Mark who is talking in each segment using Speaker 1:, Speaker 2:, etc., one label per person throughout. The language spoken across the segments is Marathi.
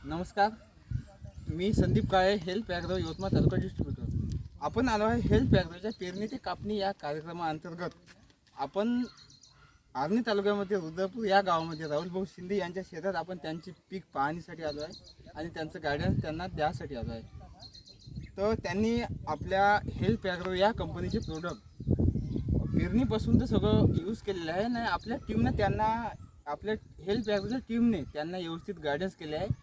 Speaker 1: नमस्कार, मी संदीप काळे, हेल्थ ॲग्रो यवतमाळ तालुका डिस्ट्रीब्युटर. आपण आलो आहे हेल्थ ॲग्रोच्या पेरणी ते कापणी या कार्यक्रमाअंतर्गत. आपण आर्णी तालुक्यामध्ये रुद्रपूर या गावामध्ये राहुल भाऊ शिंदे यांच्या शेतात आपण त्यांची पीक पाहणीसाठी आलो आहे आणि त्यांचं गायडन्स त्यांना द्यासाठी आलो आहे. तर त्यांनी आपल्या हेल्थ ॲग्रो या कंपनीचे प्रोडक्ट पेरणीपासून तर सगळं यूज केलेलं आहे आणि आपल्या टीमनं त्यांना आपल्या हेल्थ ॲग्रोच्या टीमने त्यांना व्यवस्थित गायडन्स केले आहे.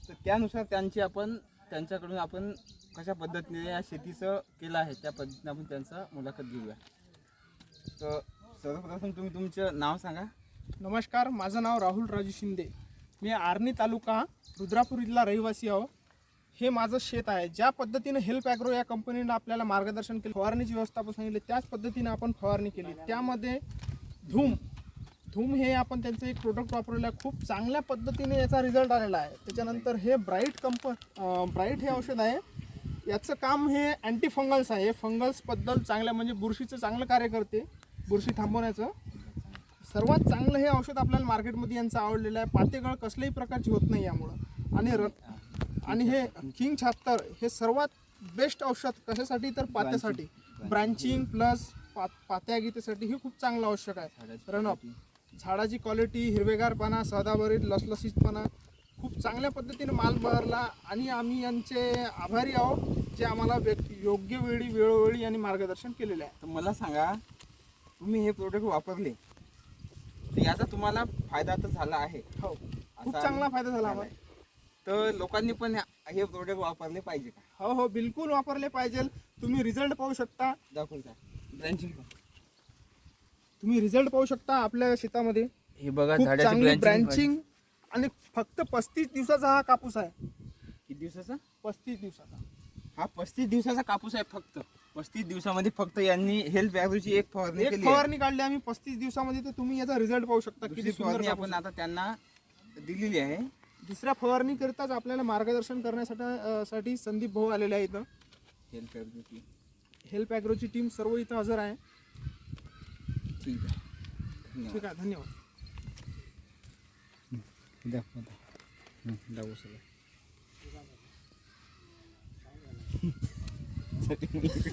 Speaker 1: तर त्यानुसार त्यांच्याकडून आपण कशा पद्धतीने या शेतीचं केलं आहे त्या पद्धतीने आपण त्यांचा मुलाखत घेऊया. तर सर्वप्रथम तुम्ही तुमचं नाव सांगा.
Speaker 2: नमस्कार, माझं नाव राहुल राजू शिंदे. मी आर्णी तालुका रुद्रापूर इथला रहिवासी आहो. हे माझं शेत आहे. ज्या पद्धतीने हेल्प ॲग्रो या कंपनीनं आपल्याला मार्गदर्शन केलं, फवारणीची व्यवस्था आपण सांगितली, त्याच पद्धतीने आपण फवारणी केली. त्यामध्ये धूम हे आपण त्यांचं एक प्रोडक्ट वापरलेलं आहे. खूप चांगल्या पद्धतीने याचा रिझल्ट आलेला आहे. त्याच्यानंतर हे ब्राईट हे औषध आहे. याचं काम हे अँटी फंगल्स आहे. फंगल्सबद्दल चांगल्या म्हणजे बुरशीचं चांगलं कार्य करते, बुरशी थांबवण्याचं. सर्वात चांगलं हे औषध आपल्याला मार्केटमध्ये यांचं आवडलेलं आहे. पातेगळ कसल्याही प्रकारची होत नाही यामुळं. आणि हे किंग 76 हे सर्वात बेस्ट औषध कशासाठी तर पात्यासाठी, ब्रांचिंग प्लस पात्यागीतेसाठी हे खूप चांगलं आवश्यक आहे. रनअप झाडाची क्वालिटी, हिरवेगारपणा, सदाबरीत लसलसीतपणा, खूप चांगल्या पद्धतीने माल बहरला आणि आम्ही यांचे आभारी आहोत जे आम्हाला योग्य वेळी वेळोवेळी यांनी मार्गदर्शन केलेलं आहे.
Speaker 1: तर मला सांगा, तुम्ही हे प्रोडक्ट वापरले तर याचा तुम्हाला फायदा तर झाला आहे?
Speaker 2: हो, खूप चांगला फायदा झाला आम्हाला.
Speaker 1: तर लोकांनी पण हे प्रोडक्ट वापरले पाहिजे का?
Speaker 2: हो, बिलकुल वापरले पाहिजे. तुम्ही रिझल्ट पाहू शकता.
Speaker 1: दाखवता ब्रँचिंग
Speaker 2: तुम्ही रिझल्ट पाहू शकता आपल्या शेतामध्ये.
Speaker 1: हे बघा,
Speaker 2: खूप
Speaker 1: झाडाची
Speaker 2: चांगली ब्रँचिंग आणि फक्त 35 दिवसाचा हा कापूस आहे.
Speaker 1: किती दिवसाचा?
Speaker 2: 35 दिवसाचा.
Speaker 1: हा 35 दिवसाचा कापूस आहे. फक्त 35 दिवसामध्ये फक्त यांनी हेल्थ ॲग्रोची एक फवारणी केली.
Speaker 2: फवारणी काढली आम्ही 35 दिवसामध्ये. तर तुम्ही याचा रिझल्ट पाहू शकता किती सुंदर
Speaker 1: फवारणी
Speaker 2: कापूस
Speaker 1: आपण
Speaker 2: आहे.
Speaker 1: आता त्यांना दिलेली आहे.
Speaker 2: दुसऱ्या फवारणी करताच आपल्याला मार्गदर्शन करण्यासाठी संदीप भाऊ आलेले आहे. इथं
Speaker 1: हेल्थ ॲग्रोची
Speaker 2: हेल्प ॲग्रोची टीम सर्व इथं हजर आहे.
Speaker 1: ठीक आहे.
Speaker 2: ठीक आहे, धन्यवाद.
Speaker 1: दाखवू सगळं.